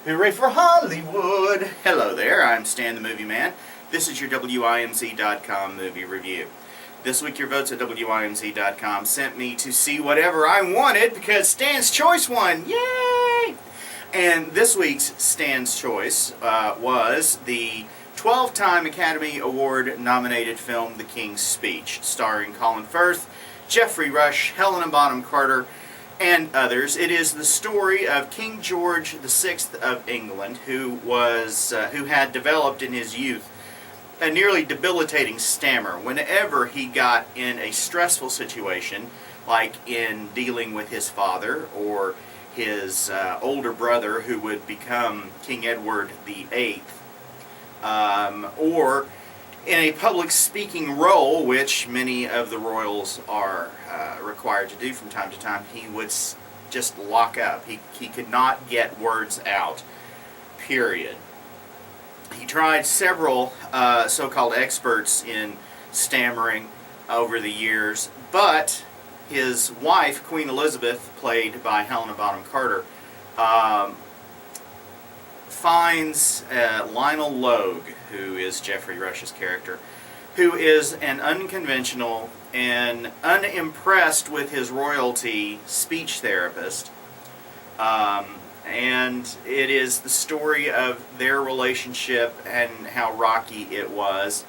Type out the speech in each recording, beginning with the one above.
Hooray for Hollywood! Hello there, I'm Stan the Movie Man. This is your WIMZ.com movie review. This week your votes at WIMZ.com sent me to see whatever I wanted because Stan's Choice won! Yay! And this week's Stan's Choice was the 12-time Academy Award nominated film The King's Speech, starring Colin Firth, Geoffrey, Helena, Bonham, and others. It is the story of King George VI of England, who had developed in his youth a nearly debilitating stammer whenever he got in a stressful situation, like in dealing with his father or his older brother, who would become King Edward VIII, or in a public speaking role, which many of the royals are required to do from time to time. He would just lock up. He could not get words out, period. He tried several so-called experts in stammering over the years, but his wife, Queen Elizabeth, played by Helena Bonham Carter, finds Lionel Logue, who is Geoffrey Rush's character, who is an unconventional and unimpressed with his royalty speech therapist. And it is the story of their relationship and how rocky it was,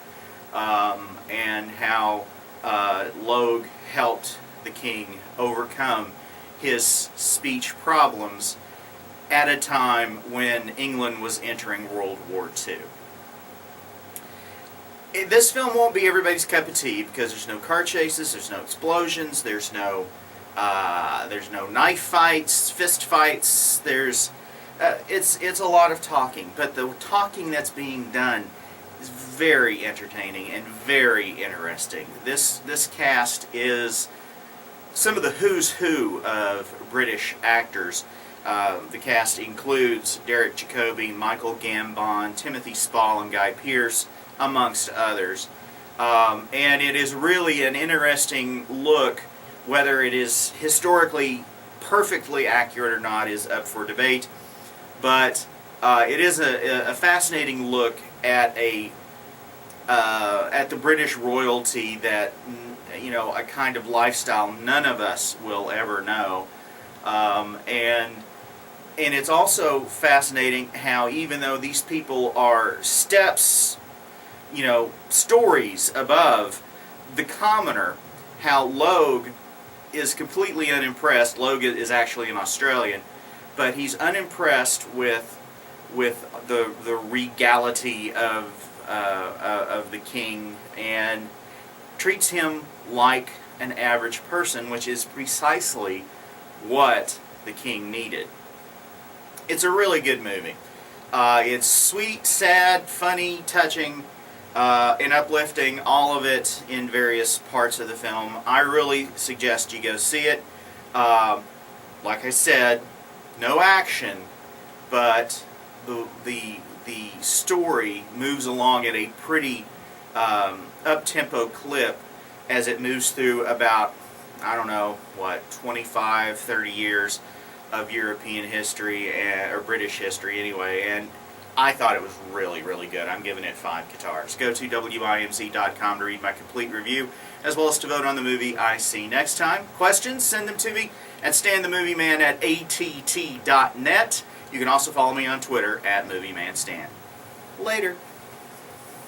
and how Logue helped the king overcome his speech problems at a time when England was entering World War II. This film won't be everybody's cup of tea because there's no car chases, there's no explosions, there's no knife fights, fist fights. It's a lot of talking, but the talking that's being done is very entertaining and very interesting. This cast is some of the who's who of British actors. The cast includes Derek Jacobi, Michael Gambon, Timothy Spall, and Guy Pearce, amongst others. And it is really an interesting look. Whether it is historically perfectly accurate or not is up for debate, but it is a fascinating look at the British royalty that, a kind of lifestyle none of us will ever know. And it's also fascinating how, even though these people are steps, stories above the commoner, how Logue is completely unimpressed. Logue is actually an Australian, but he's unimpressed with the regality of the king, and treats him like an average person, which is precisely what the king needed. It's a really good movie. It's sweet, sad, funny, touching, and uplifting, all of it in various parts of the film. I really suggest you go see it. Like I said, no action, but the story moves along at a pretty up-tempo clip as it moves through about, 25, 30 years of European history, or British history anyway, and I thought it was really, really good. I'm giving it 5 guitars. Go to WIMZ.com to read my complete review, as well as to vote on the movie I see next time. Questions? Send them to me at StanTheMovieMan@att.net. You can also follow me on Twitter at MovieManStan. Later.